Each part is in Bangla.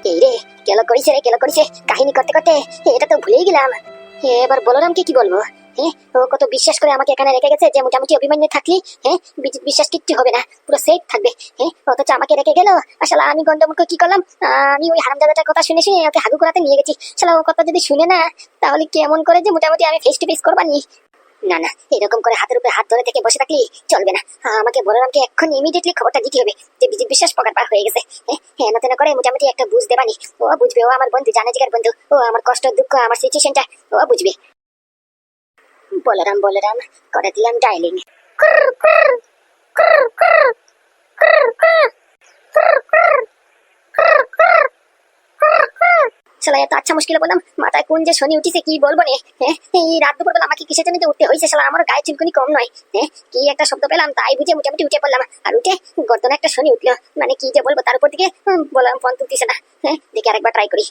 এই রে, কেলো করিছে কাহিনী করতে করতে এটা তো ভুলেই গেলাম। এবার বলরামকে কি বলবো? ও কত বিশ্বাস করে আমাকে এখানে রেখে গেছে যে মোটামুটি অভিমান্যু থাকলি বিজিত বিশ্বাস কিচ্ছু হবে না, পুরো সেফ থাকবে। অথচ আমাকে রেখে গেল। আসলে আমি গন্ডমূর্খ কি করলাম? আমি ওই হারামজাদাটার কথা শুনে শুনে ওকে হাগু করাতে নিয়ে গেছি। শালা ও কথা যদি শুনে না, তাহলে কেমন করে যে মোটামুটি আমি ফেস টু ফেস করবানি। না না, এরকম করে হাতের উপরে হাত ধরে থেকে বসে থাকলি চলবে না। আমাকে বলরামকে এক্ষুনি ইমিডিয়েটলি খবরটা দিতে হবে যে বিজিত বিশ্বাস পকেট পার হয়ে গেছে। না তেনা করে মোটামুটি একটা বুঝ দেবানি। ও বুঝবে, ও আমার বন্ধু, জানে জিগার বন্ধু। ও আমার কষ্ট দুঃখ আমার সিচুয়েশনটা ও বুঝবে। বলরাম করে দিলাম ডাইলিং। শালা এত আচ্ছা মুশকিলে বললাম, মাথায় কোন যে শনি উঠিছে কি বলবো রে। এই রাত দুপুর বেলা আমাকে কিসের জন্য উঠতে হয়েছে? শালা আমার গায়ে চুলকুনি কম নয়। কি একটা শব্দ পেলাম, তাই বুঝে মোটামুটি উঠে পড়লাম। আর উঠে গর্দনে একটা শনি উঠলো, মানে কি যে বলবো। তার উপর দিকে বললাম ফোন তুলতেছে না। দেখি আরেকবার ট্রাই করি।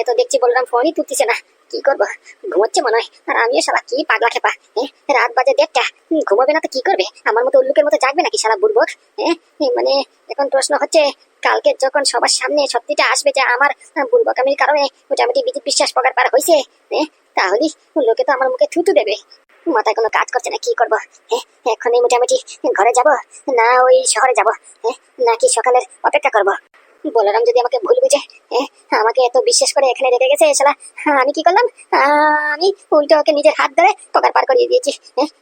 তো দেখছি বললাম ফোনই তুলতেছে না, কি করবো? ঘুমোচ্ছে মনে হয়। আর আমিও শালা কি পাগলা খেপা। রাত বাজে 1:30, ঘুমাবে না তো কি করবে? আমার মতো উল্লুকের মতো জাগবে নাকি শালা বুড়বক? মানে এখন প্রশ্ন হচ্ছে, কালকে যখন সবার সামনে সত্যিটা আসবে যে আমার বুড়বকামির কারণে মোটামুটি বিজিত বিশ্বাস পকার পার হয়েছে, তাহলে লোকে তো আমার মুখে থুতু দেবে। মাথায় কোনো কাজ করছে না, কি করবো? এখনই মোটামুটি ঘরে যাব, না ওই শহরে যাব, নাকি সকালের অপেক্ষা করব? বলরাম যদি আমাকে ভুল বুঝে আমাকে এত বিশ্বাস করে এখানে রেখে গেছে, শালা আমি কি করলাম? আমি উল্টো ওকে নিজের হাত ধরে পকার পার করিয়ে দিয়েছি।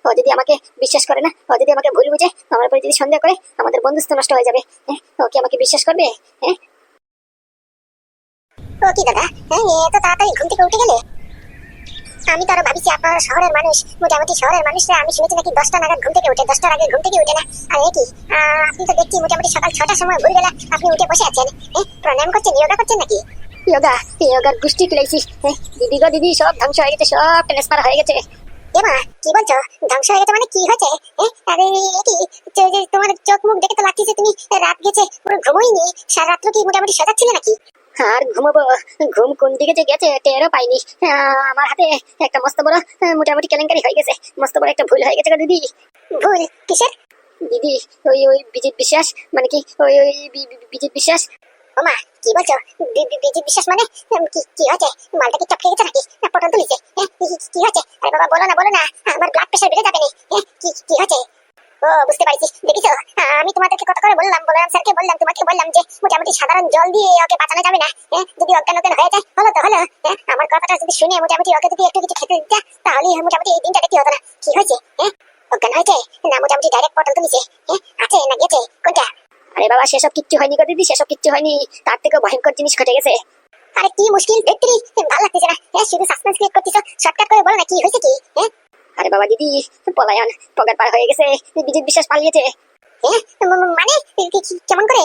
ও যদি আমাকে বিশ্বাস করে না, ও যদি আমাকে ভুল বুঝে আমার উপরে যদি সন্দেহ করে, আমাদের বন্ধুত্ব নষ্ট হয়ে যাবে। ও কি আমাকে বিশ্বাস করবে? ও কি দাদা, এত তাড়াতাড়ি ঘুম থেকে উঠে গেলে? আমি তো আরো ভাবিছি আপনারা শহরের মানুষ, মোটামুটি শহরের মানুষরা আমি শুনেছি নাকি 10টা নাগাদ ঘুম থেকে উঠে, 10টার আগে ঘুম থেকে উঠে না। আর কি আপনি তো দেখছি মোটামুটি সকাল 6টার সময় ভোরবেলা আপনি উঠে বসে আছেন। প্রাণায়াম করছেন, যোগা করছেন নাকি? যোগার গোষ্ঠী তুলেছি। দিদি গো দিদি, সব ধ্বংস হয়ে গেছে, সব ট্রান্সফার হয়ে গেছে। এমা কি বলছো? ধ্বংস হয়ে গেছে মানে কি হয়েছে? আরে কি তোমার চোখ মুখ দেখে তো লাগছে তুমি রাত গেছে পুরো ঘুমোইনি, সারা রাত্র কি মোটামুটি সজাগ ছিলে নাকি? আর ঘুমাবো, ঘুম কোন দিকে যে গেছে টেরও পাইনি। আমার হাতে একটা মস্ত বড় মোটামুটি কেলেঙ্কারি হয়ে গেছে, মস্ত বড় একটা ভুল হয়ে গেছে দিদি। ভুল কিসের? দিদি ওই ওই বিজিত বিশ্বাস, মানে কি ওই ওই বিজিত বিশ্বাস। ওমা কি বলছো? বিজিত বিশ্বাস মানে কি হয়েছে? মালটা কি চটকে গেছে নাকি না পটল তুলিছে? কি হয়েছে? আরে বাবা বলো না, আমার ব্লাড প্রেশার বেড়ে যাবে না। কি হয়েছে? ও বুঝতে পারছি, দেখিছো আমি তোমাদেরকে কত করে বললাম, স্যারকে বললাম, তোমাকে বললাম যে মোটামুটি সাধারণ জল দিয়ে ওকে বাঁচানো যাবে না। যদি অজ্ঞান হয়ে যায় হলো তো হলো। আমার কথাটা যদি শুনে মোটামুটি ওকে যদি একটু কিছু খেতে দিতে, তাহলে মোটামুটি এই দিনটা দেখতে হতো না। কি হয়েছে? অজ্ঞান হয়েছে না মোটামুটি ডাইরেক্ট পটল তুলিছে? আছে না গেছে কোনটা? আরে বাবা সেসব কিচ্ছু হয়নি গো দিদি, সেসব কিচ্ছু হয়নি, তার থেকেও ভয়ঙ্কর জিনিস ঘটে গেছে। আরে কি মুশকিল দেখতে ভালো লাগতেছে না, শুধু সাসপেন্স ক্রিয়েট করতেছো, শর্টকাট করে বলো না কি হয়েছে কি? আরে বাবা দিদি, পলায়ন পকেট পার হয়ে গেছে, বিজিত বিশ্বাস পালিয়েছে। মানে কেমন করে?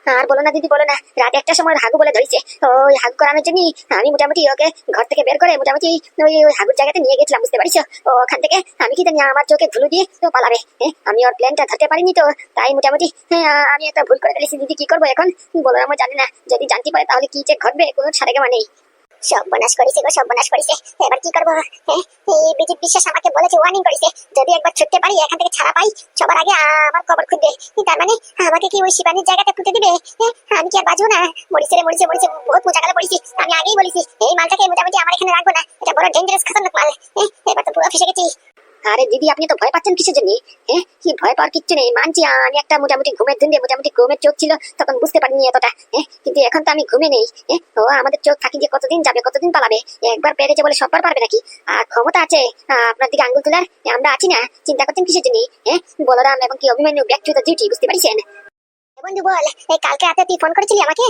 আর বলো না দিদি, বলো না। রাত 1টার সময় হাগু বলে ধরেছে, ওই হাগু করানোর জন্য আমি মোটামুটি ওকে ঘর থেকে বের করে মোটামুটি ওই ওই হাগুর জায়গাতে নিয়ে গেছিলাম, বুঝতে পারছো? ওখান থেকে আমি কি জানি আমার চোখে ধুলো দিয়ে তো পালাবে। আমি ওর প্ল্যানটা ধরতে পারিনি, তো তাই মোটামুটি আমি একটা ভুল করে ফেলেছি দিদি। কি করবো এখন বলো, আমার জানি না, যদি জানতে পারে তাহলে কি যে ঘটবে কোনো সারেগামা নেই। সর্বনাশ করেছে গো, সর্বনাশ করেছে। এবার কি করবো? এই বিজিত বিশ্বাস আমাকে বলেছে, ওয়ার্নিং করেছে, যদি একবার ছুটতে পারি, এখান থেকে ছাড়া পাই, সবার আগে আমার কবর খুঁজবে। তার মানে আমাকে কি ওই শিবানীর জায়গাতে পুঁতে দিবে? আমি কি আর বাঁচবো না? মরিছে রে মরিছে, বহুত মোটা গেলে পড়েছি। আমি আগেই বলেছি এই মালটাকে মোটামুটি আমার এখানে রাখবো না, এটা বড় ডেঞ্জারাস খতরনাক মাল। এবার তো পুরো ফেসে গেছি। আরে দিদি আপনি তো ভয় পাচ্ছেন কিসের জন্য? কি ভয় পাওয়ার কিচ্ছু নেই, মানছি আমি একটা মোটামুটি ঘুমের ধুন্দে, মোটামুটি ঘুমের চোখ ছিল, তখন বুঝতে পারিনি এতটা। কিন্তু এখন তো আমি ঘুমে নেই। ও আমাদের চোখ থাকি যে কতদিন যাবে, কতদিন পালাবে? একবার পেরেছে বলে সববার পারবে নাকি? আর ক্ষমতা আছে আপনার দিকে আঙ্গুল তোলার, আমরা আছি না? চিন্তা করছেন কিসের জন্য? বলরাম এবং কি Abhimanyu back to the duty, বুঝতে পারছেন? বন্ধু বল, এই কালকে রাতে তুই ফোন করেছিলি আমাকে?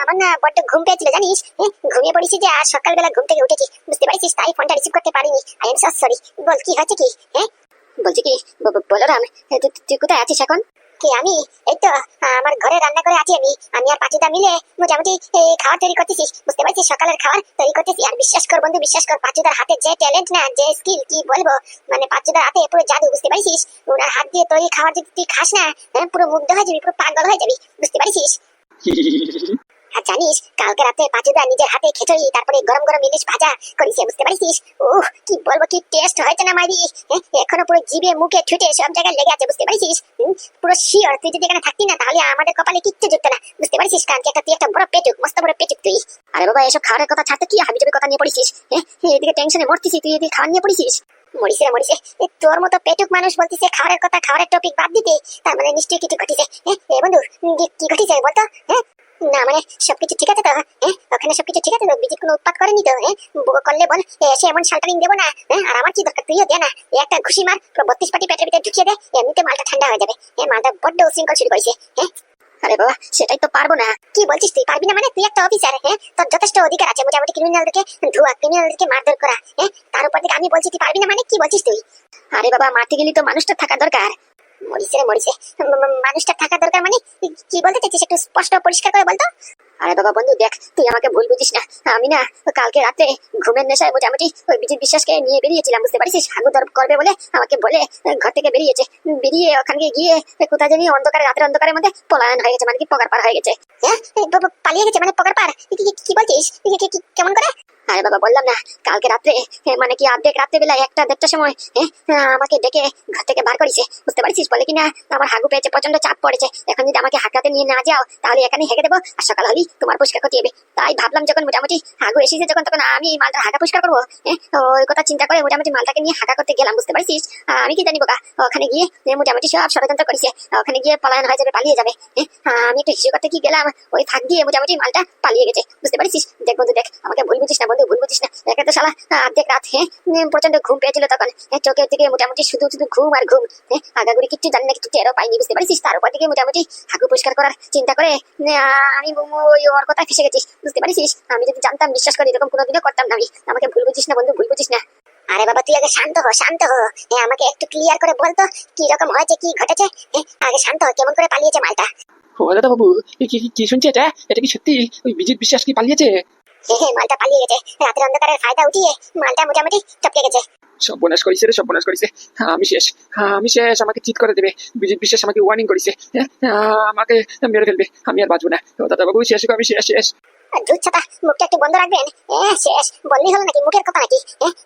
আমার না বড্ড ঘুম পেয়েছিল জানিস, ঘুমিয়ে পড়েছি যে আজ সকালবেলা ঘুম থেকে উঠেছি, বুঝতে পারছিস? তাই ফোনটা রিসিভ করতে পারিনি। I am so sorry. বল কি হয়েছে কি? বলছি কি বলরাম, তুই কোথায় আছিস এখন? কি আমি এই তো আমার ঘরে রান্না করে আছি। আমি আর পাঁচুদা মিলে মোটামুটি খাবার তৈরি করতেছি, বুঝতে পারছিস? সকালের খাবার তৈরি করতেছি। আর বিশ্বাস কর বন্ধু, বিশ্বাস কর, পাঁচুদার হাতে যে ট্যালেন্ট না, যে স্কিল, কি বলবো, মানে পাঁচুদার হাতে পুরো জাদু, বুঝতে পারছিস? ওনার হাত দিয়ে তৈরি খাবার যদি তুই খাস না, পুরো মুগ্ধ হয়ে যাবি, পুরো পাগল হয়ে যাবি, বুঝতে পারছিস? আর জানিস কালকে রাতে পাঁচুদা নিজের হাতে খিচুড়ি তারপরে গরম গরম ইলিশ ভাজা করেছে, বুঝতে পারছিস? ওহ কি বলবো, কি টেস্ট হয়েছে না মাইরি। এখনো পুরো জিভে মুখে ঠুটে সব জায়গায় লেগে আছে, বুঝতে পারছিস? পুরো শিওর তুই যদি এখানে থাকতি না তাহলে আমাদের কপালে কিচ্ছু জুটতো না, বুঝতে পারছিস? কারণ তুই একটা বড় পেটুক, মস্ত বড় পেটুক তুই। আরে বাবা এসব খাওয়ার কথা ছাড়তে কি হাবিজাবি কথা নিয়ে পড়িস? এদিকে টেনশনে মরতিস, তুই এদিকে খাওয়া নিয়ে পড়িস। মরিসে তোর মতো পেটুক মানুষ বলতিছে খাওয়ার কথা, খাওয়ার টপিক বাদ দিতে, তার মানে নিশ্চয়ই কিছু ঘটিছে। এ বন্ধু কি ঘটিছে বলতো? না মানে সবকিছু ঠিক আছে তো? ওখানে সবকিছু ঠিক আছে তো? বিজিত কোনো উৎপাত করেনি তো? করলে বল, এসে এমন শাল্টারিং দেবো না। আর আমার কি দরকার, তুইও দে না। একটা ঘুষি মার, 32 পাটি পেটের ভিতরে ঢুকিয়ে দে, এমনিতে মালটা ঠান্ডা হয়ে যাবে। মালটা বড্ড উশৃঙ্খল শুরু করেছে। আরে বাবা সেটাই তো পারবো না। কি বলছিস তুই পারবি না? মানে তুই একটা অফিসার, তোর যথেষ্ট অধিকার আছে মোটামুটি ক্রিমিনালদেরকে ধোয়া, ক্রিমিনালদেরকে মারধর করা। তার উপর থেকে আমি বলছি তুই পারবি না, মানে কি বলছিস তুই? আরে বাবা মারতে গেলি তো মানুষটা থাকা দরকার। মরিছে মানুষটা থাকা দরকার মানে কি বলতে চাইছিস, একটু স্পষ্ট পরিষ্কার করে বলতো। আরে বাবা বন্ধু দেখ, তুই আমাকে ভুল বুঝিস না। আমি না কালকে রাতে ঘুমের নেশায় মোটামুটি ওই বিজিত বিশ্বাসকে নিয়ে বেরিয়েছিলাম, বুঝতে পারছিস? হাগু দর করবে বলে আমাকে বলে ঘর থেকে বেরিয়েছে, বেরিয়ে ওখানে গিয়ে কোথায় জানি অন্ধকারে, রাতের অন্ধকারের মধ্যে পলায়ন হয়ে গেছে, মানে কি পগার পার হয়ে গেছে। পালিয়ে গেছে মানে পগার পার? কি বলছিস, কেমন করে? আরে বাবা বললাম না কালকে রাত্রে, মানে কি অর্ধেক রাত্রে বেলা 1-1:30টার সময় আমাকে ডেকে ঘর থেকে বার করেছে, বুঝতে পারছিস? বলে কিনা আমার হাগু পেয়েছে, প্রচন্ড চাপ পড়েছে, এখন যদি আমাকে হাঁকাতে নিয়ে না যাও তাহলে এখানে হেগে দেবো, আর সকাল হলেই তোমার পরিষ্কার করতে হবে। তাই ভাবলাম যখন মোটামুটি হাগু এসেছে যখন, তখন আমি মালটা হাঁকা পরিষ্কার করবো। ওই কথা চিন্তা করে মোটামুটি মালটাকে নিয়ে হাঁকা করতে গেলাম, বুঝতে পারছিস? আমি কি জানি বোকা, ওখানে গিয়ে মোটামুটি সব ষড়যন্ত্র করেছে, ওখানে গিয়ে পলায়ন হয়ে যাবে, পালিয়ে যাবে। আমি একটু হিসু করতে কি গেলাম, ওই ফাঁক দিয়ে মোটামুটি মালটা পালিয়ে গেছে, বুঝতে পারছিস? দেখ বন্ধু দেখ, আমাকে ভুল বুঝিস না বন্ধু, ভুল বুঝিস না। একে তো শালা অর্ধেক রাত প্রচন্ড ঘুম পেয়েছিল তখন, চোখের দিকে মোটামুটি শুধু শুধু ঘুম আর ঘুম, আগাগুড়ি কিচ্ছু জানি না, কিছু টেরও পাইনি, বুঝতে পারছিস? তার উপর দিকে মোটামুটি হাগু পরিষ্কার করার চিন্তা করে আমি ওই ওর কথা ফেসে গেছি, বুঝতে পারছিস? আমি যদি জানতাম, বিশ্বাস করি, এরকম কোনোদিনও করতাম না আমি। আমাকে ভুল বুঝিস না বন্ধু, ভুল বুঝিস না। আরে বাবা তুই আগে শান্ত হ, শান্ত হ। আমাকে একটু ক্লিয়ার করে বলতো কি রকম হয়েছে, কি ঘটেছে। আগে শান্ত হ, কেমন করে পালিয়েছে মালটা? ও দাদা বাবু, কি শুনছে এটা? এটা কি সত্যি ওই বিজিত বিশ্বাস কি পালিয়েছে? মালটা পালিয়ে গেছে, রাতের অন্ধকারের ফায়দা উঠিয়ে মালটা মোটামুটি টপকে গেছে। সর্বনাশ করেছে রে, সর্বনাশ করেছে। আমি শেষ, আমাকে চিট করে দেবে। বিজিত বিশ্বাস আমাকে ওয়ার্নিং করেছে, আমাকে মেরে ফেলবে, আমি আর বাঁচবো না। ও দাদা বাবু শেষ, আমি শেষ শেষ। দুচ্ছাতা মুখটা একটু বন্ধ রাখবেন। শেষ বললি হলো নাকি, মুখের কথা নাকি?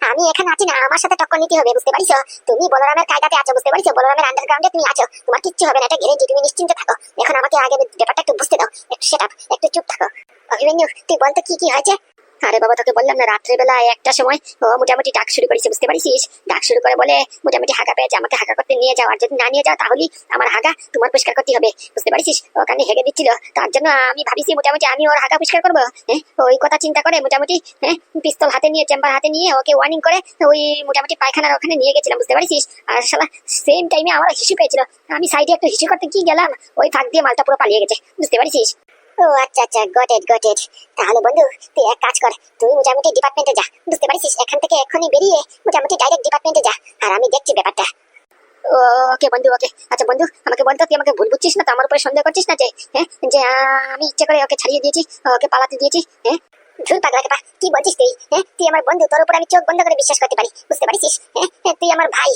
আমি এখানে আছি না, আমার সাথে টক্কর নিতে হবে, বুঝতে পারছো? তুমি বলরামের কায়দাতে আছো, বুঝতে পারছো? বলরামের আন্ডারগ্রাউন্ডে তুমি আছো, তোমার কিচ্ছু হবে না, এটা গ্যারেন্টি। তুমি নিশ্চিন্তে থাকো। এখন আমাকে আগে ব্যাপারটা একটু বুঝতে দাও, একটু সেট আপ, একটু চুপ থাকো। অভিমন্যু তুই বলতো কি হয়েছে? আরে বাবা তোকে বললাম না, রাত্রেবেলা 1টার সময় ও মোটামুটি ডাক শুরু করেছে, বুঝতে পারছিস? ডাক শুরু করে বলে মোটামুটি হাগা পেয়েছে, আমাকে হাগা করতে নিয়ে যাও, আর যদি না নিয়ে যাও তাহলে আমার হাগা তোমার পরিষ্কার করতে হবে, বুঝতে পারছিস? ওখানে হেগে দিচ্ছিল, তার জন্য আমি ভাবিছি মোটামুটি আমি ওর হাগা পরিষ্কার করবো। ওই কথা চিন্তা করে মোটামুটি পিস্তল হাতে নিয়ে, চেম্বার হাতে নিয়ে ওকে ওয়ার্নিং করে ওই মোটামুটি পায়খানার ওখানে নিয়ে গেছিলাম, বুঝতে পারছিস? আর শালা সেম টাইমে আমার হিসু পেয়েছিল, আমি সাইডে একটা হিসু করতে কি গেলাম, ওই ফাঁক দিয়ে মালটা পুরো পালিয়ে গেছে, বুঝতে পারছিস? ও আচ্ছা গট ইট। তাহলে বন্ধু তুই এক কাজ কর, তুই মোটামুটি ডিপার্টমেন্টে যা, বুঝতে পারছিস? এখান থেকে এক্ষুনি বেরিয়ে মোটামুটি ডাইরেক্ট ডিপার্টমেন্টে যা, আর আমি দেখছি ব্যাপারটা। ওকে বন্ধু ওকে। আচ্ছা বন্ধু আমাকে বলতো, তুই আমাকে ভুল বুঝছিস না তো? আমার উপরে সন্দেহ করছিস না যে যে আমি ইচ্ছে করে ওকে ছাড়িয়ে দিয়েছি, ওকে পালাতে দিয়েছি? ধুর পাগলা কেপা, কি বলছিস তুই? তুই আমার বন্ধু, তোর উপর আমি চোখ বন্ধ করে বিশ্বাস করতে পারি, বুঝতে পারছিস? তুই আমার ভাই,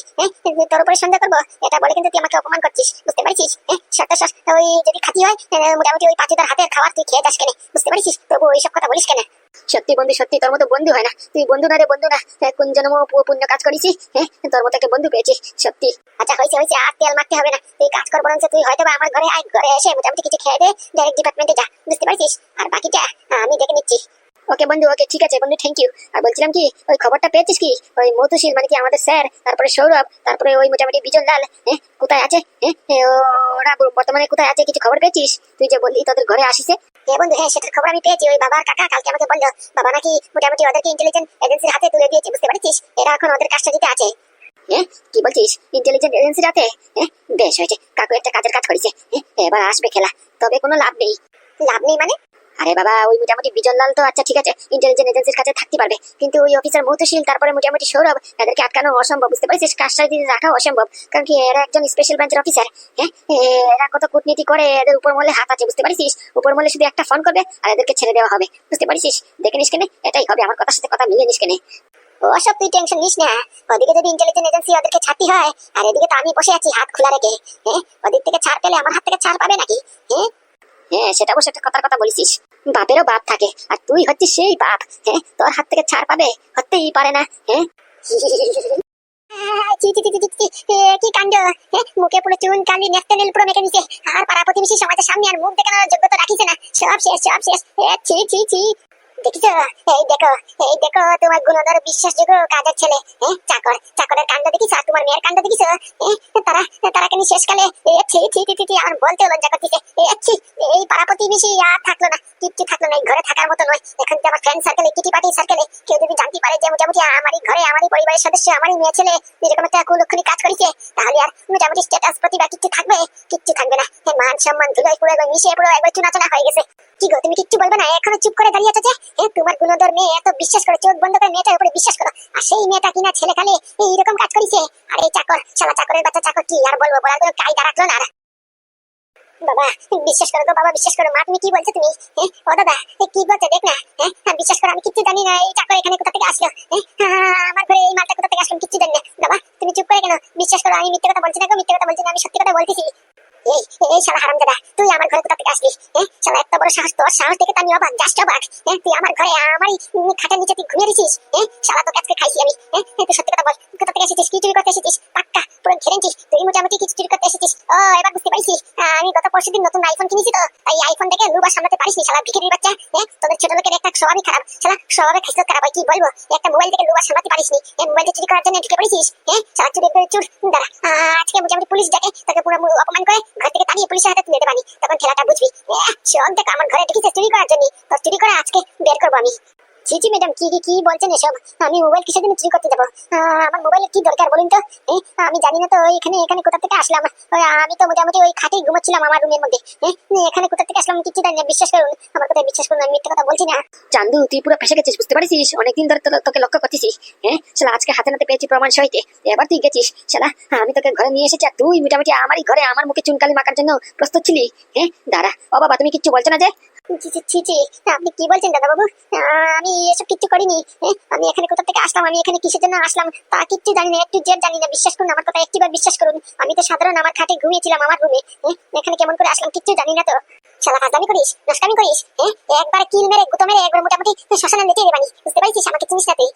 তোর উপরে সন্দেহ করবো এটা বলে কিন্তু তুই আমাকে অপমান করছিস, বুঝতে পারছিস? সত্য ওই যদি খাতি হয় মোটামুটি ওই পাঁচুদার হাতের খাবার তুই খেয়ে যাস কেন, বুঝতে পারছিস? তবু ওইসব কথা বলিস কেন? সত্যি বন্ধু সত্যি, তোর মতো বন্ধু হয় না, তুই বন্ধু না রে, বন্ধু না। কোন জন্ম পুণ্য কাজ করেছি, তোর মতো একটা বন্ধু পেয়েছি, সত্যি। আচ্ছা হয়েছে, আর তেল মারতে হবে না। তুই কাজ কর বরঞ্চ, তুই হয়তো আমার ঘরে আয়, ঘরে এসে মোটামুটি কিছু খেয়ে দে, ডাইরেক্ট ডিপার্টমেন্টে যা, বুঝতে পারছিস? আর বাকিটা আমি দেখে নিচ্ছি। ওকে বন্ধু ওকে, ঠিক আছে বন্ধু, থ্যাংক ইউ। আর বলছিলাম কি, ওই খবরটা পেয়েছিস কি? ওই মধুশীল মানে কি আমাদের স্যার, তারপরে সৌরভ, তারপরে ওই মোটামুটি বিজন লাল কোথায় আছে? ওরা বর্তমানে কোথায় আছে, কিছু খবর পেয়েছিস? তুই যে বললি তোদের ঘরে আসিছে। বন্ধু সেটার খবর আমি পেয়েছি। ওই বাবার কাকা কালকে আমাকে বললো, বাবা নাকি মোটামুটি ওদেরকে ইন্টেলিজেন্স এজেন্সির হাতে তুলে দিয়েছে, বুঝতে পারছিস? এরা এখন ওদের কাস্টাডিতে আছে। কি বলছিস, ইন্টেলিজেন্স এজেন্সির হাতে? বেশ হয়েছে, কাকু একটা কাজের কাজ করেছে। এবার আসবে খেলা, তবে কোনো লাভ নেই। লাভ নেই মানে? আরে বাবা ওই মোটামুটি বিজনলাল তো আচ্ছা ঠিক আছে ইন্টেলিজেন্স এজেন্সির কাছে থাকতে পারবে, কিন্তু ওই অফিসার মধুশীল, তারপরে মোটামুটি সৌরভ, এদেরকে আটকানো অসম্ভব, বুঝতে পারছিস? কাস্টাডি রাখা অসম্ভব, কারণ কি এরা একজন স্পেশাল ব্রাঞ্চের অফিসার। এরা কত কূটনীতি করে, এদের উপর মহলে হাত আছে, বুঝতে পারছিস? উপর মহলে শুধু একটা ফোন করবে আর এদেরকে ছেড়ে দেওয়া হবে, বুঝতে পারছিস? দেখে নিস কেনে, এটাই হবে, আমার কথার সাথে কথা মিলিয়ে নিস কেনে। ওসব তুই টেনশন নিস না, ওদিকে যদি ইন্টেলিজেন্স এজেন্সি ওদেরকে ছাড়তে হয়, আর এদিকে তো আমি বসে আছি হাত খোলা রেখে। ওদিক থেকে ছাড় পেলে আমার হাত থেকে ছাড় পাবে নাকি? সেটা অবশ্য একটা কথার কথা বলেছিস। বাপেরও বাপ থাকে, আর তুই হচ্ছিস সেই বাপ। হ্যাঁ, তোর হাত থেকে ছাড় পাবে হতেই পারে না। হ্যাঁ ছি ছি ছি ছি ছি, কি কাণ্ড! মুখে পুরো চুন কালি নেস্তে নীল পুরো মেখে নিছে, আর পাড়া প্রতিবেশী সমাজের সামনে আর মুখ দেখানোর যোগ্যতা রাখিছে না। সব শেষ, সব শেষ। ছি ছি ছি। দেখিস, এই দেখো তোমার গুণধর বিশ্বাসযোগ্য কাজের ছেলে, চাকর, চাকরের কাণ্ড দেখিস, আর তোমার মেয়ের কাণ্ড দেখিস। তারা তারা কেন শেষকালে ছি ছি ছি ছি, আমার বলতে লজ্জা করতেছে। ছি, এই পাড়া প্রতিবেশী আর থাকলো না, কিচ্ছু থাকলো না, এই ঘরে থাকার মতো নয়। এখন যে আমার ফ্রেন্ড সার্কেলে, কিটি পার্টি সার্কেলে কেউ যদি জানতে পারে যে মোটামুটি আমারই ঘরে, আমারই পরিবারের সদস্য, আমারই মেয়ে ছেলে এরকম একটা কুলক্ষণী কাজ করেছে, তাহলে আর মোটামুটি স্ট্যাটাস প্রতিভা কিচ্ছু থাকবে? কিচ্ছু থাকবে না। মান সম্মান ধুলোয় পুরো একবার মিশিয়ে পুরো একবার চুনাচুনা হয়ে গেছে। কি গো, তুমি কিচ্ছু বলবে না? এখনো চুপ করে দাঁড়িয়ে আছো যে? তোমার গুণধর মেয়ে এত বিশ্বাস করে, চোখ বন্ধ করে মেয়েটার উপরে বিশ্বাস করো, আর সেই মেয়েটা কিনা ছেলে কালে এইরকম কাজ করেছে। আর এই চাকর, শালা চাকরের বাচ্চা চাকর, কি আর বলবো, বলার কোনো কায়দা রাখলো না। বাবা বিশ্বাস করো গো, বাবা বিশ্বাস করো। মা তুমি কি বলছো তুমি? ও দাদা কি বলছো দেখ না। বিশ্বাস করো, আমি কিচ্ছু জানি না। এই চাকর এখানে কোথা থেকে আসলো? আমার ঘরে এই মালটা কোথা থেকে আসলো কিচ্ছু জানি না। বাবা তুমি চুপ করে কেন? বিশ্বাস করো, আমি মিথ্যে কথা বলছি না গো, মিথ্যে কথা বলছি না, আমি সত্যি কথা বলতেছি। এই এই শালা হারামজাদা, তুই আমার ঘরে কোথা থেকে আসলি? শালা এত বড় সাহস! তোর সাহস দেখে তো আমি অবাক, জাস্ট অবাক। তুই আমার ঘরে আমারই খাটের নিচে তুই ঘুমিয়ে দিছিস। শালা তোকে আজকে খাইছি আমি। তুই সত্যি কথা বল, কোথা থেকে এসেছিস? কি চুরি করতে এসেছিস? পাক্কা পুরো ঘেরেছিস তুই, মোটামুটি কিছু চুরি করতে এসেছিস। ও এবার বুঝতে পারছি। আমি গত পরশুদিন নতুন আইফোন কিনেছি, তো এই আইফোন দেখে লুবা সামলাতে পারিসনি শালা ভিখারির বাচ্চা। তোদের ছোট লোকের একটা স্বভাবই খারাপ, শালা স্বভাবে খাইছত খারাপ হয়, কি বলবো। একটা মোবাইল থেকে লুবা সামলাতে পারিসনি, মোবাইলটা চুরি করার জন্য ঢুকে পড়েছিস। শালা চুরি করে চুর। দাঁড়া, আজকে মোটামুটি পুলিশ ডাকে তোকে পুরো অপমান করে ঘর থেকে তাড়িয়ে পুলিশের হাতে তুলে দেবানি, তখন খেলাটা বুঝবি। শোন দেখ, আমার ঘরে ঢুকেছে চুরি করার জন্য, তো চুরি করে আজকে বের করবো আমি। জি জি ম্যাডাম, কি কি কি বলছেন এসব? আমি মোবাইল কিসের জন্য চুরি করতে যাবো? আমার মোবাইলের কি দরকার বলুন তো? আমি জানি না তো এখানে এখানে কোথা থেকে আসলাম। আমি তো মোটামুটি ওই খাটেই ঘুমাচ্ছিলাম আমার রুমের মধ্যে। এখানে কোথা থেকে আসলাম কিচ্ছু জানি না, বিশ্বাস করুন, আমার কথা বিশ্বাস করুন, আমি মিথ্যে কথা বলছি না। চান্দু তুই পুরো ফেসে গেছিস, বুঝতে পারছিস? অনেকদিন ধরে তোকে লক্ষ্য করতেছিস। শালা আজকে হাতে নাতে পেয়েছি প্রমাণ সহিতে, এবার তুই গেছিস। শালা আমি তোকে ঘরে নিয়ে এসেছি, আর তুই মোটামুটি আমারই ঘরে আমার মুখে চুনকালি মাখার জন্য প্রস্তুত ছিলি। দাঁড়া, ও বাবা তুমি কিচ্ছু বলছো না যে? ছি ছি, আপনি কি বলছেন দাদা বাবু? আমি এসব কিচ্ছু করিনি। আমি এখানে কোথা থেকে আসলাম, আমি এখানে কিসের জন্য আসলাম তা কিচ্ছু জানি না, একটু জেদ জানি না। বিশ্বাস করুন, আমার কথা একটিবার বিশ্বাস করুন। আমি তো সাধারণ আমার খাটে ঘুমিয়েছিলাম আমার রুমে। এখানে কেমন করে আসলাম কিচ্ছু জানি না তো। শালা ফাজলামি করিস, নষ্টামি করিস। একবার কিল মেরে গুতো মেরে একবার মোটামুটি শ্মশানে লেটিয়ে দেবানি, বুঝতে পারছিস? আমাকে চিনিস না তুই।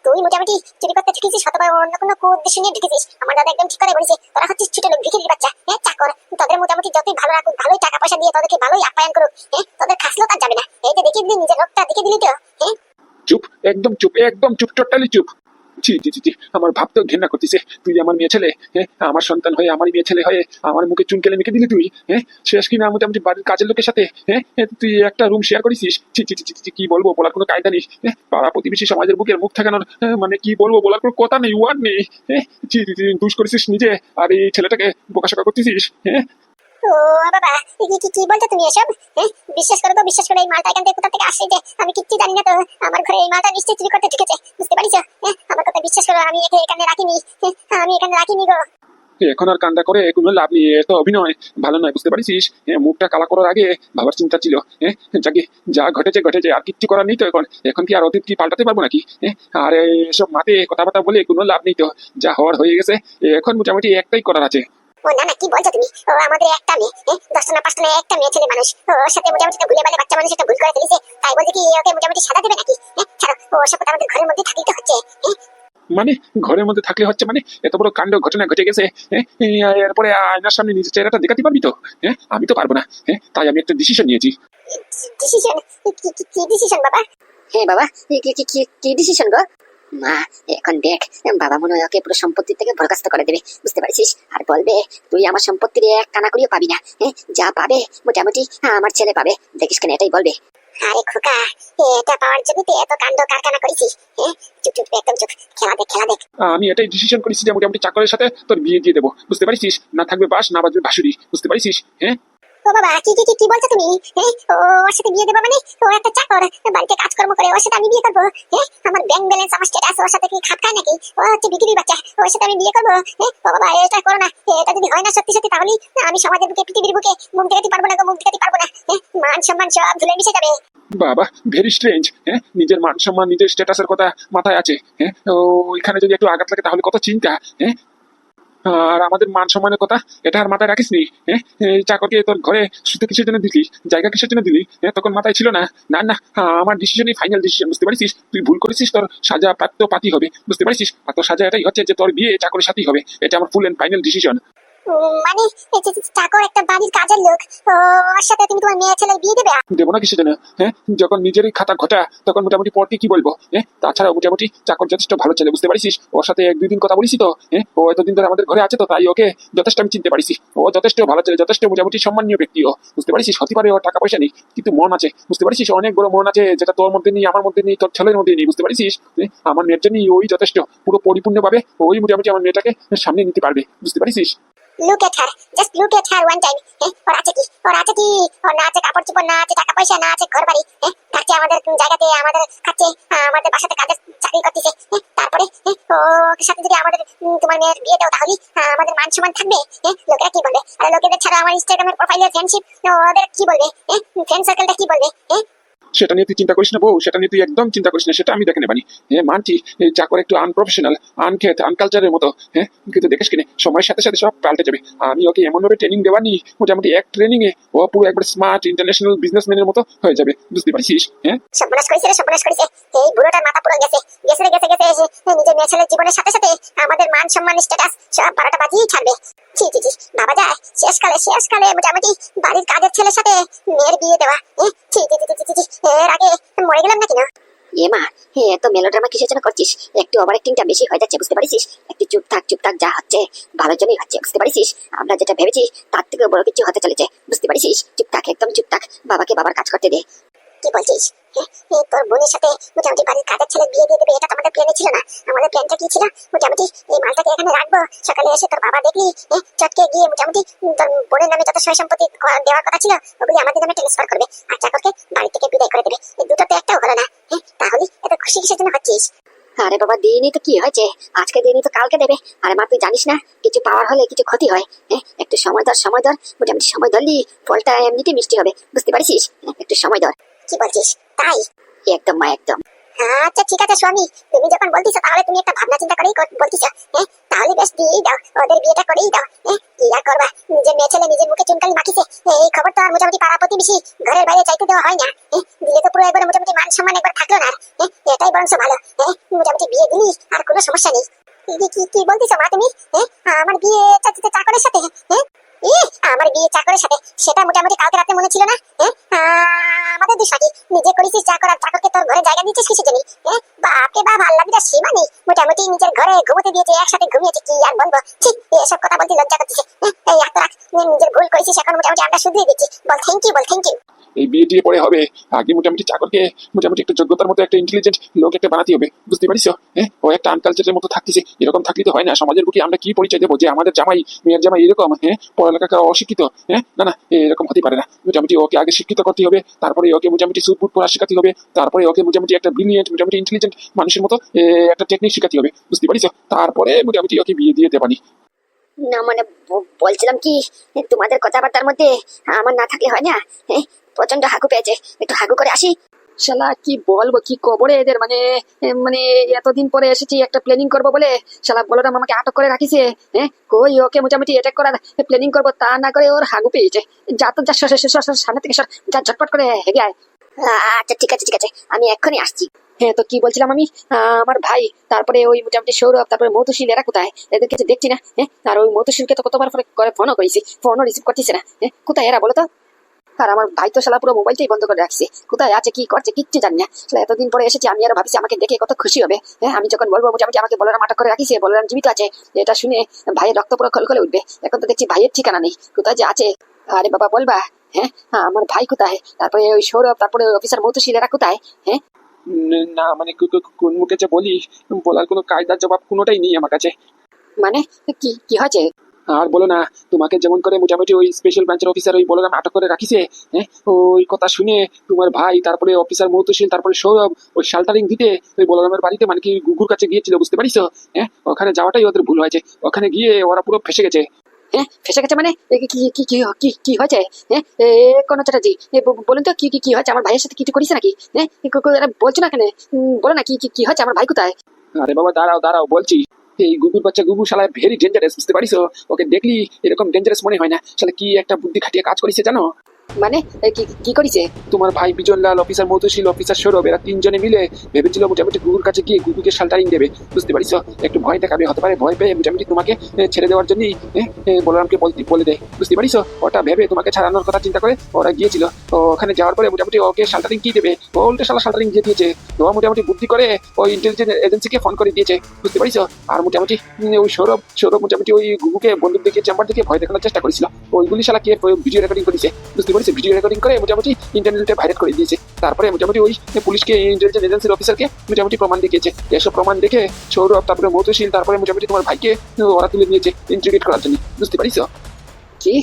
তুই মোটামুটি চুরি করতে ঢুকেছিস, অথবা অন্য কোনো উদ্দেশ্য নিয়ে ঢুকেছিস। আমার দাদা একদম ঠিক করে বলেছে, তোরা হচ্ছিস ছোট লোক, ভিখিরির বাচ্চা, চাকর। তোদের মোটামুটি যতই ভালো রাখুক, ভালোই টাকা পয়সা দিয়ে তোদেরকে ভালোই আপ্যায়ন করুক, তোদের খাসলো তার যাবে না। এই যে দেখিয়ে দিলি, নিজের রোগটা দেখে দিলি তো। চুপ, একদম চুপ, একদম চুপ, টোটালি চুপ। ছি ছি ছি ছি, আমার ভাবতেও ঘৃণা করতেছে। তুই আমার মেয়ে ছেলে, আমার সন্তান হয়ে, আমার মেয়ে ছেলে হয়ে আমার মুখে চুন কেলে মেখে দিলি তুই। শেষ কিনা মোটামুটি বাড়ির কাজের লোকের সাথে তুই একটা রুম শেয়ার করেছিস। ছি ছি ছি ছি ছি, কি বলবো, বলার কোনো কায়দা নেই। পাড়া প্রতিবেশী সমাজের বুকের মুখ থাকানোর মানে কি বলবো, বলার কোনো কথা নেই, ওয়ার্ড নেই। ছি ছি ছি, দুষ করেছিস নিজে, আর এই ছেলেটাকে বোকাশোকা করতেছিস। ও বাবা, কি কি কি বলছো তুমি এসব? বিশ্বাস করো তো, বিশ্বাস করো, এই মালটা এখান থেকে কোথা থেকে আসছে যে আমি কিচ্ছু জানি না তো। আমার ঘরে এই মালটা নিশ্চয়ই চুরি করতে ঢুকেছে, বুঝতে পারিস? আমার কথা বিশ্বাস করো, আমি একে এখানে রাখিনি। আমি এখানে রাখিনি গো। এখন আর কান্দা করে কোনো লাভ নেই, এত অভিনয় ভালো নয়, বুঝতে পারিস? মুখটা কালা করার আগে ভাবার চিন্তা ছিল। যাকে যা ঘটেছে ঘটেছে, আর কিচ্ছু করার নেই তো। এখন এখন কি আর অতীত কি পাল্টাতে পারবো নাকি? আর এসব মাতে কথাবার্তা বলে কোনো লাভ নেই তো, যা হওয়ার হয়ে গেছে। এখন মোটামুটি একটাই করার আছে। ও না না, কি বলছো তুমি? ও আমাদের একটা মেয়ে, 10টা না 5টা না, একটা মেয়ে ছেলে মানুষ, ওর সাথে মোটামুটি ভুলে বালে বাচ্চা মানুষ একটা ভুল করে ফেলেছে, তাই বলছে কি ওকে মোটামুটি সাজা দেবে নাকি? ছাড়ো, ওর সাথে আমাদের ঘরের মধ্যে থাকতে হচ্ছে। মানে ঘরের মধ্যে থাকলে হচ্ছে মানে? এত বড় কাণ্ড ঘটনা ঘটে গেছে, এরপরে আয়নার সামনে নিজের চেহারাটা দেখাতে পারবি তো? আমি তো পারবো না। তাই আমি একটা ডিসিশন নিয়েছি। ডিসিশন? কি ডিসিশন বাবা? বাবা, কি ডিসিশন গো? মা, এখন দেখ, বাবা মনে হয় ওকে পুরো সম্পত্তির থেকে বরখাস্ত করে দেবে, বুঝতে পারছিস? আর বলবে তুই আমার সম্পত্তির এক কানা করিও পাবি না, যা পাবে মোটামুটি আমার ছেলে পাবে, দেখিস কেন, এটাই বলবে। আরে খোকা, এটা পাওয়ার জন্য তুই এত কাণ্ড কারখানা করেছিস? চুপ চুপ, একদম চুপ, খেলা দেখ খেলা দেখ। আমি এটাই ডিসিশন করেছি যে মোটামুটি চাকরের সাথে তোর বিয়ে দিয়ে দেবো, বুঝতে পারছিস? না থাকবে বাস, না বাজবে ভাসুরি, বুঝতে পারছিস? ও বাবা, কি কি কি কি বলছো তুমি? ওর সাথে বিয়ে দেবো মানে? ও একটা চাকর, বাড়িতে কাজকর্ম করে, ওর সাথে আমি বিয়ে করবো? আমার ব্যাংক ব্যালেন্স, আমার স্ট্যাটাস ওর সাথে কি খাপ খায় নাকি? ও হচ্ছে বিক্রির বাচ্চা, ওর সাথে আমি বিয়ে করবো? ও বাবা, এটা করো না। এটা যদি হয় না সত্যি সত্যি, তাহলে আমি সমাজের বুকে, পৃথিবীর বুকে মুখ দেখাতে পারবো না গো, মুখ দেখাতে পারবো না। মান সম্মান সব ধুলে মিশে যাবে। বাবা, ভেরি স্ট্রেঞ্জ। নিজের মান সম্মান, নিজের স্ট্যাটাসের কথা মাথায় আছে। ওইখানে যদি একটু আঘাত লাগে তাহলে কত চিন্তা। আর আমাদের মান সম্মানের কথা এটা আর মাথায় রাখিস নি? হ্যাঁ, এই চাকরকে তোর ঘরে শুতে কিসের জন্য দিলি, জায়গা কিসের জন্য দিলি? হ্যাঁ, তখন মাথায় ছিল না? না না, আমার ডিসিশনই ফাইনাল ডিসিশন, বুঝতে পারছিস? তুই ভুল করেছিস, তোর সাজা প্রাপ্ত পাতি হবে, বুঝতে পারছিস? আর তোর সাজা এটাই হচ্ছে যে তোর বিয়ে চাকরের সাথেই হবে, এটা আমার ফুল এন্ড ফাইনাল ডিসিশন। মানে এই যে চাকর একটা বাড়ির কাজের লোক, ওর সাথে তুমি তোমার মেয়ে ছেলের বিয়ে দেবে? দেবো না কিসের জন্য? হ্যাঁ, যখন নিজেরই খাতা ঘটা তখন মোটামুটি পরকে কি বলবো? হ্যাঁ, তাছাড়া মোটামুটি চাকর যথেষ্ট ভালো ছেলে, বুঝতে পারছিস? ওর সাথে এক দুই দিন কথা বলিস তো, হ্যাঁ, ও এতদিন ধরে আমাদের ঘরে আছে তো, তাই ওকে যথেষ্ট আমি চিনতে পারিছি। ও যথেষ্ট ভালো ছেলে, যথেষ্ট মোটামুটি সম্মানীয় ব্যক্তি ও, বুঝতে পারছিস? হতে পারে ওর টাকা পয়সা নেই, কিন্তু মন আছে, বুঝতে পারছিস? অনেক বড় মন আছে, যেটা তোর মধ্যে নেই, আমার মধ্যে নেই, তোর ছেলের মধ্যে নেই, বুঝতে পারছিস? আমার মেয়ের জন্য ওই যথেষ্ট, পুরো পরিপূর্ণভাবে ওই মোটামুটি আমার মেয়েটাকে সামনে নিতে পারবে, বুঝতে পারছিস? Look at her, just look at her one time. ওর আছে কি? ওর আছে কি? ওর না আছে কাপড় চোপড়, না আছে টাকা পয়সা, না আছে ঘর বাড়ি, থাকছে আমাদের জায়গাতে, আমাদের খাচ্ছে, আমাদের বাসাতে কাজের চাকরি করতেছে। তারপরে ওর সাথে যদি আমাদের তোমার মেয়ের বিয়ে দাও, তাহলে আমাদের মান সম্মান থাকবে? লোকেরা কি বলবে? আর লোকেদের ছাড়া আমার ইনস্টাগ্রামের প্রোফাইলের ফ্রেন্ডশিপ, ওদের কি বলবে? ফ্রেন্ড সার্কেলটা কি বলবে? সেটা নিয়ে তুই চিন্তা করিস না বউ, সেটা নিয়ে তুই একদম চিন্তা করিস না, সেটা আমি দেখে নেবানি। হ্যাঁ, মানছি এই চাকর একটু আনপ্রফেশনাল, আনখেত, আনকালচারের মতো, হ্যাঁ, কিন্তু দেখিস কিনে সময়ের সাথে সাথে সব পাল্টে যাবে। আমি ওকে এমন ভাবে ট্রেনিং দেওয়ানি, মোটামুটি এক ট্রেনিং এ ও পুরো একবার স্মার্ট ইন্টারন্যাশনাল বিজনেসম্যানের মতো হয়ে যাবে, বুঝতে পারছিস? হ্যাঁ, সর্বনাশ করেছে রে, সর্বনাশ করেছে। এই বুড়োটার মাথা পুরো গেছে গেছে রে, গেছে গেছে। নিজের মেয়ে ছেলের জীবনের সাথে সাথে আমাদের মান সম্মান স্ট্যাটাস সব 12টা বাজিয়েই ছাড়বে। ছি ছি ছি, ভাবা যায় শেষকালে মোটামুটি বাড়ির কাজের ছেলের সাথে মেয়ের বিয়ে দেওয়া? ছি ছি ছি ছি ছি, এর আগে মরে গেলাম নাকি না? এ মা, এত মেলোড্রামা কিসের জন্য করছিস? একটু ওভার অ্যাক্টিংটা বেশি হয়ে যাচ্ছে, বুঝতে পারিস? একটু চুপ থাক, চুপ থাক, যা হচ্ছে ভালোর জন্যই হচ্ছে, বুঝতে পারিস? আমরা যেটা ভেবেছি তার থেকে বড় কিছু হতে চলেছে, বুঝতে পারিস? চুপ থাক, একদম চুপ থাক, বাবাকে বাবার কাজ করতে দে। কি বলছিস? তোর বোনের সাথে মোটামুটি বাড়ির কাজের ছেলে বিয়ে দিয়ে দেবে, এটা তো আমাদের প্ল্যানে ছিল না। আমাদের প্ল্যানটা কি ছিল? মোটামুটি এই মালটাকে এখানে রাখবো, সকালে এসে তোর বাবা দেখলি চটকে গিয়ে মোটামুটি তোর বোনের নামে যত সয় সম্পত্তি দেওয়ার কথা ছিল ওগুলি আমাদের নামে ট্রান্সফার করবে, আর চাকরকে বাড়ি থেকে বিদায় করে দেবে। এই দুটো তো একটাও হলো না। তাহলে এত খুশি কিসের জন্য হচ্ছিস? আরে বাবা, দিনই তো কি হয়েছে, আজকে দিনই তো কালকে দেবে। আরে মা, তুই জানিস না কিছু পাওয়ার হলে কিছু ক্ষতি হয়? একটু সময় ধর, সময় ধর, মোটামুটি সময় ধরলি ফলটা এমনিতে মিষ্টি হবে, বুঝতে পারিস? একটু সময় ধর। কি বলছিস? তাই? একদম মা, একদম। আচ্ছা ঠিক আছে স্বামী, তুমি যখন বলতেছো তাহলে তুমি একটা ভাবনা চিন্তা করেই বলতেছো। তাহলে বেশ দিয়েই দাও, ওদের বিয়েটা করেই দাও। কি আর করবা, নিজের মেয়ে ছেলে নিজের মুখে চুনকালি মাখিছে, এই খবর তো আর মোটামুটি পাড়া প্রতিবেশী ঘরের বাইরে চাইতে দেওয়া হয় না। দিলে তো পুরো একবার মোটামুটি মান সম্মান একবার থাকলো না। এটাই বরঞ্চ ভালো। মোটামুটি বিয়ে দিলি আর কোনো সমস্যা নেই। কি কি বলতেছো মা তুমি? আমার বিয়ে চাকরের সাথে? আমার বিয়ে চাকরের সাথে? সেটা মোটামুটি কালকে রাতে মনে ছিল না? আমাদের দোষ নাকি? নিজে করেছিস চাকর, আর চাকরকে তোর ঘরে জায়গা দিচ্ছিস কিসের জন্য? বাপরে বাপ, আল্লাহ বিরাট সীমা নেই। মোটামুটি নিজের ঘরে ঘুমোতে দিয়েছে, একসাথে ঘুমিয়েছে, কি আর বলবো। ঠিক এসব কথা বলতে লজ্জা করতেছে। এই রাখ রাখ, নিজের ভুল করেছিস, এখন মোটামুটি আমরা শুধরিয়ে দিচ্ছি। বল থ্যাংক ইউ, বল থ্যাংক ইউ। এই বিয়ে টিয়ে পরে হবে, আগে মোটামুটি চাকরকে মোটামুটি একটা যোগ্যতার মতো একটা ইন্টেলিজেন্ট লোক একটা বানাতে হবে, বুঝতে পারিস? হ্যাঁ, ও একটা আনকালচারের মতো থাকতেছে, এরকম থাকলে তো হয় না। সমাজের বুকে আমরা কি পরিচয় দেবো যে আমাদের জামাই, মেয়ের জামাই এরকম? হ্যাঁ, পড়ালেখা করা অশিক্ষিত? হ্যাঁ, না না, এরকম হতে পারে না। মোটামুটি ওকে আগে শিক্ষিত করতে হবে, তারপরে ওকে মোটামুটি সুট বুট পড়া শেখাতে হবে, তারপরে ওকে মোটামুটি একটা ব্রিলিয়েন্ট, মোটামুটি ইন্টেলিজেন্ট মানুষের মতো একটা টেকনিক শেখাতে হবে, বুঝতে পারিস? তারপরে মোটামুটি ওকে বিয়ে দিয়ে দেবানি। না মানে বলছিলাম কি, তোমাদের কথাবার্তার মধ্যে আমার না থাকলে হয় না? প্রচন্ড হাগু পেয়েছে, একটু হাগু করে আসি। শালা কি বলবো, কি কবরে এদের, মানে মানে এতদিন পরে এসেছি একটা প্ল্যানিং করবো বলে, শালা বলরাম আমাকে আটক করে রাখিছে। কই ওকে মোটামুটি অ্যাটাক করার প্ল্যানিং করবো, তা না করে ওর হাগু পেয়েছে। যা তো, যা সামনে থেকে সর, যা ঝটপট করে হেগে আয়। আচ্ছা ঠিক আছে ঠিক আছে, আমি এক্ষুনি আসছি। হ্যাঁ, তো কি বলছিলাম আমি, আমার ভাই, তারপরে ওই মোটামুটি সৌরভ, তারপরে মধুশীল, এরা কোথায়? এদের কিছু দেখছি না। আর ওই মধুশীলকে তো কতবার করে ফোনও করেছি, ফোনও রিসিভ করতেছে না। কোথায় এরা বলো তো? আর আমার ভাই তো শালা পুরো মোবাইলটাই বন্ধ করে রাখছে, কোথায় আছে কি করছে কিচ্ছু জানি না। এতদিন পরে এসেছি, আমি আর ভাবছি আমাকে দেখে কত খুশি হবে। আমি যখন বলবো মোটামুটি আমাকে বলরাম আটক করে রাখিছে, বলরাম জীবিত আছে, এটা শুনে ভাইয়ের রক্ত পুরো খলখলে উঠবে। এখন তো দেখছি ভাইয়ের ঠিকানা নেই, কোথায় যে আছে। আরে বাবা বলবা, আমার ভাই কোথায়, তারপরে ওই সৌরভ, তারপরে অফিসার মধুশীল, এরা কোথায়? না মানে কোন মুখে যে বলি, বলার কোনো কায়দার জবাব কোনোটাই নেই আমার কাছে। মানে কি কি হয়েছে? আর বলো না, তোমাকে যেমন করে মোটামুটি ওই স্পেশাল ব্রাঞ্চের অফিসার ওই বলরাম আটক করে রাখিছে, ওই কথা শুনে তোমার ভাই, তারপরে অফিসার মধুশীল, তারপরে সৌরভ ওই শাল্টারিং দিতে ওই বলরামের বাড়িতে মানে কি গুগুর কাছে গিয়েছিল, বুঝতে পারিস? ওখানে যাওয়াটাই ওদের ভুল হয়েছে, ওখানে গিয়ে ওরা পুরো ফেসে গেছে। ফেসে গেছে মানে কি কি কি কি কি কি হয়েছে? কোন চ্যাটার্জি, বলুন তো কি কি কি হয়েছে? আমার ভাইয়ের সাথে কিছু করিস নাকি? বলছো না কেন? বলো না কি কি কি হয়েছে? আমার ভাই কোথায়? আরে বাবা দাঁড়াও দাঁড়াও বলছি। এই গুগুর বাচ্চা গুগু শালা ভেরি ডেঞ্জারাস, বুঝতে পারিস? ওকে দেখলি এরকম ডেঞ্জারাস মনে হয় না। শালা কি একটা বুদ্ধি খাটিয়ে কাজ করেছে জানো? মানে কি কি করেছে? তোমার ভাই বিজনলাল, অফিসার মধুশীল, অফিসার সৌরভ, এরা তিনজনে মিলে ভেবেছিল মোটামুটি গুগুর কাছে গিয়ে গুগুকে শাল্টারিং দেবে, বুঝতে পারিস? একটু ভয় দেখাবে, হতে পারে ভয় পেয়ে মোটামুটি তোমাকে ছেড়ে দেওয়ার জন্যই বলরামকে বলে দেয়, বুঝতে পারিস? ওটা ভেবে তোমাকে ছাড়ানোর কথা চিন্তা করে ওরা গিয়েছিল। তো ওখানে যাওয়ার পরে মোটামুটি ওকে শাল্টারিং কি দেবে, ও উল্টে শালা শাল্টারিং দিয়ে দিয়েছে। তো ও মোটামুটি বুদ্ধি করে ওই ইন্টেলিজেন্স এজেন্সিকে ফোন করে দিয়েছে, বুঝতে পারিস? আর মোটামুটি ওই সৌরভ মোটামুটি ওই গুগুকে বন্দুক দেখিয়ে চেম্বার থেকে ভয় দেখানোর চেষ্টা করেছিল। ওইগুলি শালা কে ভিডিও রেকর্ডিং করেছে, বুঝতে পারিস? ভিডিও রেকর্ডিং করে মোটামুটি ইন্টারনেটে ভাইরাল করে দিয়েছে। তারপরে মোটামুটি ওই পুলিশকে, ইন্টেলিজেন্স এজেন্সির অফিসারকে মোটামুটি প্রমাণ দেখিয়েছে। এসব প্রমাণ দেখে সৌরভ, তারপরে মধুশীল, তারপরে মোটামুটি তোমার ভাইকে ওরা তুলে নিয়েছে ইন্ট্রিগেট করার জন্য, বুঝতে পারিস? কি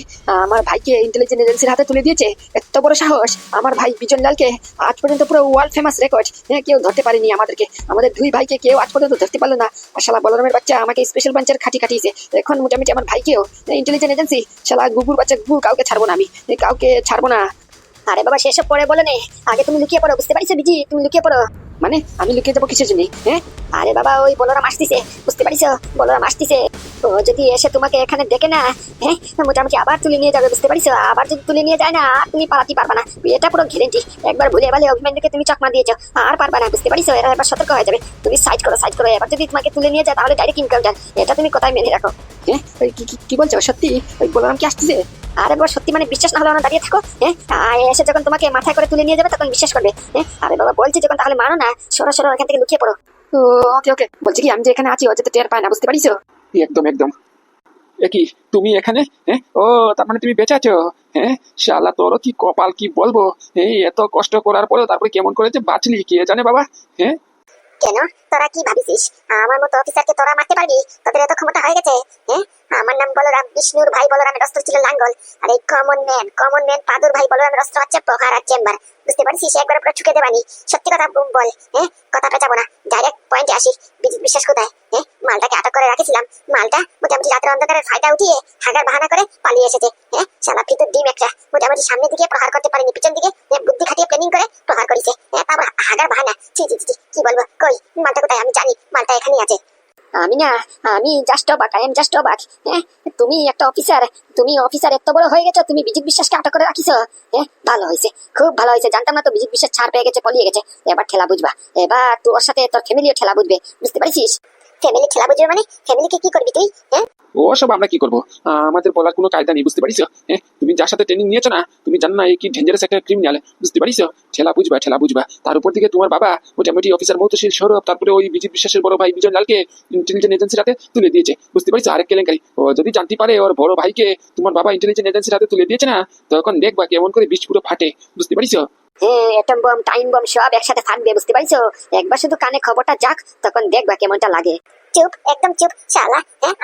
আমার ভাইকে ইন্টেলিজেন্স এজেন্সির হাতে তুলে দিয়েছে? এত বড় সাহস! আমার ভাই বিজনলালকে আজ পর্যন্ত পুরো ওয়ার্ল্ড ফেমাস রেকর্ড, কেউ ধরতে পারেনি আমাদেরকে। আমাদের দুই ভাইকে কেউ আজ পর্যন্ত ধরতে পারলো না। আর শালা বলরামের বাচ্চা আমাকে স্পেশাল ব্রাঞ্চের খাটিয়েছে। এখন মোটামুটি আমার ভাইকেও ইন্টেলিজেন্স এজেন্সি, শালা গুগুর বাচ্চা গুগু, কাউকে ছাড়বো না, আমি কাউকে ছাড়বো না। আরে বাবা, সেসব পরে বলে নে, আগে তুমি লুকিয়ে পড়ো, বুঝতে পারিস বিজি? তুমি লুকিয়ে পড়ো। মানে আমি লুকিয়ে যাবো কিসের জন্য? আরে বাবা, ওই বলরাম আসতিছে, বুঝতে পারিস? বলরাম আসতিছে। ও যদি এসে তোমাকে এখানে দেখে না, মোটামুটি আবার তুলে নিয়ে যাবে, বুঝতে পারিস? আবার যদি তুলে নিয়ে যায় না, তুমি পালাতে পারবা না। এটা পুরো গ্যারেন্টি। একবার ভুলে ভালে অভিমানকে তুমি চকমা দিয়েছো, আর পারবা না, বুঝতে পারিস? এরা এবার সতর্ক হয়ে যাবে। তুমি সাইড করো। এবার যদি তোমাকে তুলে নিয়ে যায় তাহলে ডাইরেক্ট ইনকাউন্টার। এটা তুমি কোথায় মেনে রাখো? কি বলছো? সত্যি ওই বলরাম কি আসতেছে? আরে বাবা, সত্যি মানে বিশ্বাস না হলে না দাঁড়িয়ে থাকো। এসে যখন তোমাকে মাথায় করে তুলে নিয়ে যাবে তখন বিশ্বাস করবে। আরে বাবা, বলছি যখন তাহলে মানো না, সরো এখান থেকে লুকিয়ে পড়ো। ওকে, বলছি কি আমি যে এখানে আছি ও যাতে টের পায় না, বুঝতে পারিস? একদম। কি তুমি এখানে? ও, তার মানে তুমি বেঁচে আছো? শালা তোরও কি কপাল, কি বলবো। এত কষ্ট করার পরেও তারপরে কেমন করে যে বাঁচলি কে জানে বাবা। কেন, তোরা কি ভাবিস আমার মতো অফিসারকে তোরা মারতে পারবি? তোদের এত ক্ষমতা হয়ে গেছে? আমার নাম বলরাম, বিষ্ণুর ভাই বলরামের অস্ত্র ছিল লাঙ্গল, আর এই কমন ম্যান পাদুর ভাই বলরামের অস্ত্র হচ্ছে প্রহার আর চেম্বার, বুঝতে পারছিস? একবার পুরো ঠুকে দেবানি। সত্যি কথা বল, কথা পেঁচাবো না, ডাইরেক্ট পয়েন্টে আসি। বিজিত বিশ্বাস কোথায়? মালটাকে আটক করে রাখেছিলাম। মালটা মোটামুটি রাতের অন্ধকারের ফায়দা উঠিয়ে হাগার বাহানা করে পালিয়ে এসেছে। শালা ফিতুর ডিম একটা, মোটামুটি সামনের দিকে প্রহার করতে পারেনি, পিছন দিকে বুদ্ধি খাটিয়ে প্ল্যানিং করে প্রহার করেছে। তারপর হাগার বাহানা, ছি কি বলবো। কই মালটা কোথায়? আমি জানি মালটা এখানেই আছে। আমি জাস্ট অবাক, আই এম জাস্ট অবাক। তুমি একটা অফিসার, তুমি অফিসার এত বড় হয়ে গেছো, তুমি বিজিত বিশ্বাসকে আটক করে রাখিছো। ভালো হয়েছে, খুব ভালো হয়েছে। জানতাম না তো বিজিত বিশ্বাস ছাড় পেয়ে গেছে, পলিয়ে গেছে। এবার ঠেলা বুঝবা, এবার তোর সাথে তোর ফ্যামিলিও ঠেলা বুঝবে, বুঝতে পারছিস? ফ্যামিলি ঠেলা বুঝবে মানে? ফ্যামিলিকে কি করবি তুই? ও সব আমরা কি করবো, আমাদের বলার কোনো কায়দা নেই, বুঝতে পারিস? তুমি যার সাথে ট্রেনিং নিয়েছো না, তুমি জানো না এই কি ডেঞ্জারাস একটা ক্রিমিনাল, বুঝতে পারিস? ঠেলা বুঝবা। তার উপর থেকে তোমার বাবা মোটামুটি অফিসার মধুশীল, সৌরভ, তারপরে ওই বিজিত বিশ্বাসের বড় ভাই বিজয় লালকে ইন্টেলিজেন্স এজেন্সির হাতে তুলে দিয়েছে, বুঝতে পারিস? আরেক কেলেঙ্কারি। ও যদি জানতে পারে ওর বড় ভাইকে তোমার বাবা ইন্টেলিজেন্স এজেন্সির হাতে তুলে দিয়েছে না, তখন দেখবা কেমন করে বিষ পুরো ফাটে, বুঝতে পারিস? অ্যাটম বম, টাইম বম সব একসাথে থাকবে, বুঝতে পারিস? একবার শুধু কানে খবরটা যাক, তখন দেখবা কেমনটা লাগে। চুপ, একদম চুপ শালা।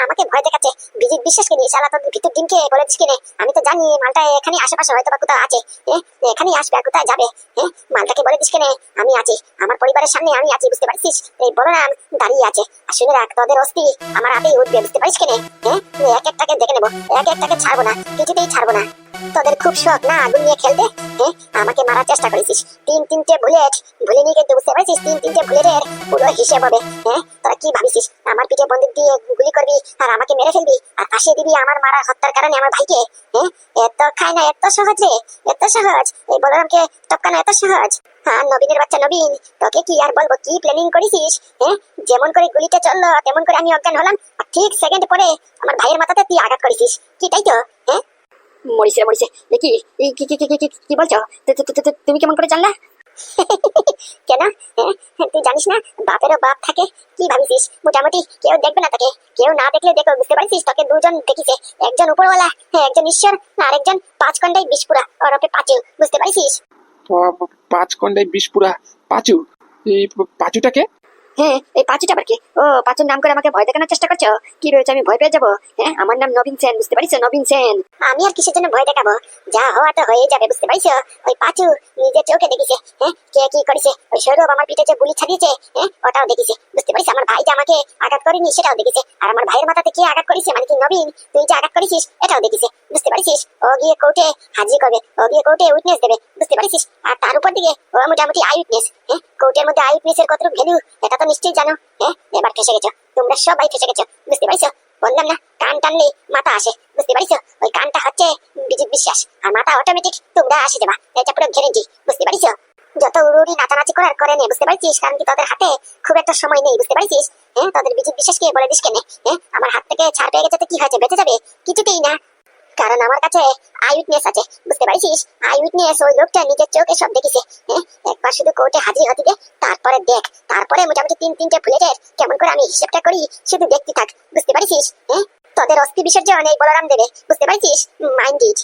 আমাকে ভয় দেখাচ্ছে বিজিত বিশ্বাসকে নিয়ে। শালা তোর ভিতর ডিমকে বলেছিস কিনে? আমি তো জানি মালটা এখানে আশেপাশে হয়তো বা কোথাও আছে। এখানেই আসবে আর কোথায় যাবে? মালটাকে বলেছিস কিনে আমি আছি, আমার পরিবারের সামনে আমি আছি, বুঝতে পারছিস? এই বলরাম দাঁড়িয়ে আছে। আর শুনে রাখ, তোদের অস্থি আমার হাতেই উঠবে, বুঝতে পারিস কিনে? এক একটাকে দেখে নেবো, এক একটাকে ছাড়বো না, কিছুতেই ছাড়বো না। তোদের খুব শখ না আগুন নিয়ে খেলতে? আমাকে মারার চেষ্টা করেছিস। তিনটে বুলেট ভুলিনি কিন্তু, বুঝতে পারছিস? তিনটে বুলেটের পুরো হিসেব হবে। তোরা কি ভাবিস আমার পিঠে বন্দুক দিয়ে গুলি করবি আর আমাকে মেরে ফেলবি আর ফাঁসিয়ে দিবি আমার মারা হত্যার কারণে আমার ভাইকে? এত খাই না, এত সহজ রে, এত সহজ এই বলরামকে টপকানো, এত সহজ। নবীনের বাচ্চা নবীন, তোকে কি আর বলবো, কি প্ল্যানিং করেছিস? যেমন করে গুলিটা চললো তেমন করে আমি অজ্ঞান হলাম, আর ঠিক সেকেন্ড পরে আমার ভাইয়ের মাথাতে তুই আঘাত করেছিস, কি তাই তো? মরিছে দেখি কি বলছো? তুমি কেমন করে জানলা? কেন তুই জানিস না বাপেরও বাপ থাকে? কি ভাবিস মোটামুটি কেউ দেখবে না তাকে? কেউ না দেখলে দেখো, বুঝতে পারছিস? তোকে দুজন দেখিছে, একজন উপরওয়ালা, একজন ঈশ্বর, আর একজন পাঁচ কন্ডাই বিষপুরা ওরপে পাঁচু, বুঝতে পারছিস? পাঁচ কন্ডায় বিষ পুরা পাঁচু? এই পাঁচুটাকে? এই পাঁচুটা আবার কি? ও, পাঁচুর নাম করে আমাকে ভয় দেখানোর চেষ্টা করছো? কি রয়েছে, আমি ভয় পেয়ে যাবো? আমার নাম নবীন সেন, বুঝতে পারিস? নবীন সেন। আমি আর কিসের জন্য ভয় দেখাবো? যা হওয়া তো হয়ে যাবে, বুঝতে পারিস? ওই পাঁচু নিজের চোখে দেখিছে কে কি করেছে। ওই সৌরভ আমার পিঠে যে গুলি ছাড়িয়েছে ওটাও দেখিছে, বুঝতে পারিস? আমার ভাই যে আমাকে আঘাত করেনি সেটাও দেখিছে, আর আমার ভাইয়ের মাথাতে কে আঘাত করেছে মানে কি নবীন, তুই যে আঘাত করেছিস এটাও দেখিছে, বুঝতে পারিস? ও গিয়ে কোর্টে হাজির করবে, ও গিয়ে কোর্টে উইটনেস দেবে, বুঝতে পারিস? আর তার উপর দিকে ও মোটামুটি আই উইটনেস। কোর্টের মধ্যে আই উইটনেসের কতটুকু ভ্যালু এটা তো নিশ্চয়ই জানো। হ্যাঁ, এবার ফেসে গেছো, তোমরা সবাই ফেসে গেছো, বুঝতে পারছো? বললাম না, কান টানলে মাথা আসে, বুঝতে পারছো? ওই কানটা হচ্ছে বিদ্যুৎ বিশ্বাস, আর মাথা অটোমেটিক তোমরা আসে যাবা, এটা পুরো গ্যারেন্টি, বুঝতে পারছো? যত উড়ুড়ি নাচানাচি করার করে নে, বুঝতে পারছিস? কারণ কি তোদের হাতে খুব একটা সময় নেই, বুঝতে পারছিস? হ্যাঁ, তোদের বিদ্যুৎ বিশ্বাসকে বলে দিস কেন? হ্যাঁ, আমার হাত থেকে ছাড় পেয়ে গেছে তো কি হয়েছে, বেঁচে যাবে? কিছুতেই না, কারণ আমার কাছে আই উইটনেস আছে, বুঝতে পারছিস? আই উইটনেস, ওই লোকটা নিজের চোখে সব দেখেছে। হ্যাঁ, একবার শুধু কোর্টে হাজির হতে দে, তারপরে দেখ, তারপরে মোটামুটি 3-3টে বুলেটের কেমন করে আমি হিসেবটা করি, শুধু দেখতে থাক, বুঝতে পারছিস? হ্যাঁ, তোদের অস্থি বিসর্জন এই বলরাম দেবে, বুঝতে পারছিস? Mind it.